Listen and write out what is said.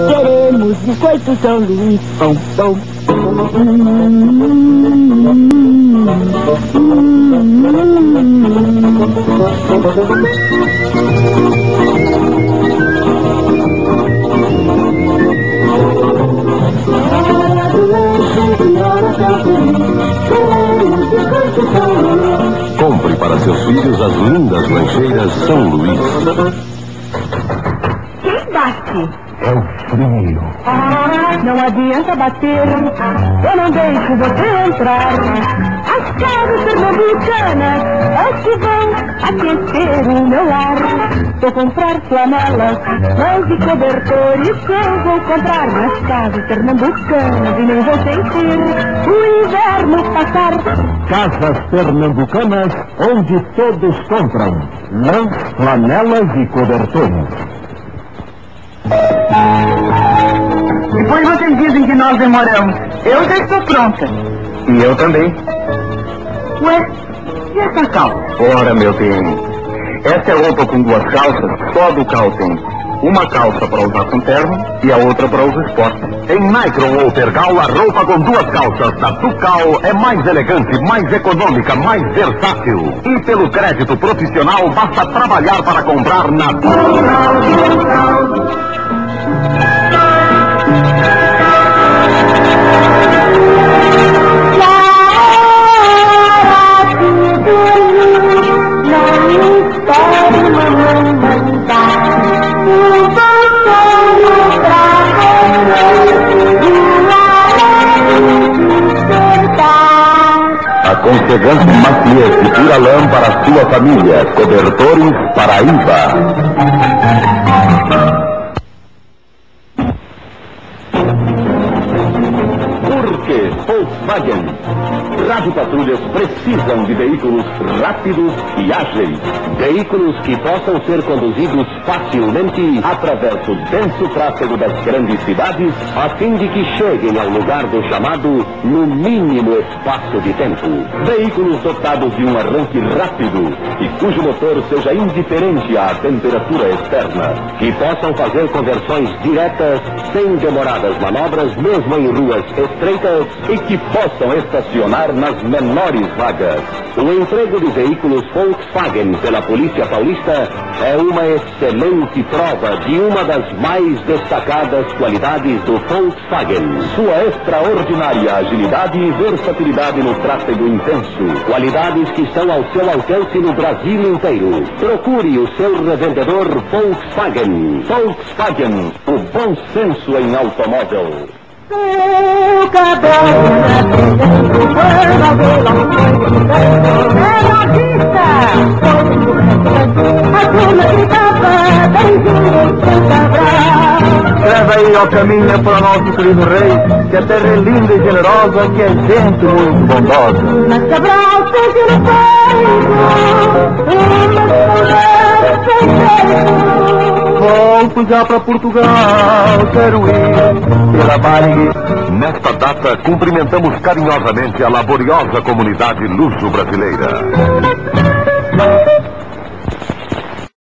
Queremos biscoito São Luís, pão, pão. Compre para seus filhos as lindas lancheiras São Luís. Quem bate? É o frio. Não adianta bater, eu não deixo você entrar. As casas pernambucanas é que vão aquecer o meu lar. Vou comprar flanelas, mãos e cobertores. Eu vou comprar nas casas pernambucanas e nem vou sentir o inverno passar. Casas pernambucanas, onde todos compram lãs, flanelas e cobertores. Depois vocês dizem que nós demoramos. Eu já estou pronta. E eu também. Ué, e essa calça? Ora, meu bem, essa é roupa com duas calças, só do Cal tem. Uma calça para usar com terno e a outra para os esportes. Em Micron ou Tergal, a roupa com duas calças da Tucal é mais elegante, mais econômica, mais versátil. E pelo crédito profissional, basta trabalhar para comprar na Tucal. Aconchegante maciez de pura lã para sua família. Cobertores Paraíba. Porque Volkswagen. Rádio Patrulhas precisam de veículos rápidos e ágeis. Veículos que possam ser conduzidos facilmente através do denso tráfego das grandes cidades, a fim de que cheguem ao lugar do chamado no mínimo espaço de tempo. Veículos dotados de um arranque rápido e cujo motor seja indiferente à temperatura externa. Que possam fazer conversões diretas, sem demoradas manobras, mesmo em ruas estreitas, e que possam estacionar nas menores vagas. O emprego de veículos Volkswagen pela Polícia Paulista é uma excelente prova de uma das mais destacadas qualidades do Volkswagen. Sua extraordinária agilidade e versatilidade no tráfego intenso. Qualidades que estão ao seu alcance no Brasil inteiro. Procure o seu revendedor Volkswagen. Volkswagen, o bom senso em automóvel. O cabelo Escreve aí, ó, caminha para nosso querido rei, que a terra é linda e generosa, que é gente muito bondosa. Mas Cabral sempre no peito, Volto já para Portugal, quero ir pela Bahia. Nesta data, cumprimentamos carinhosamente a laboriosa comunidade luso-brasileira.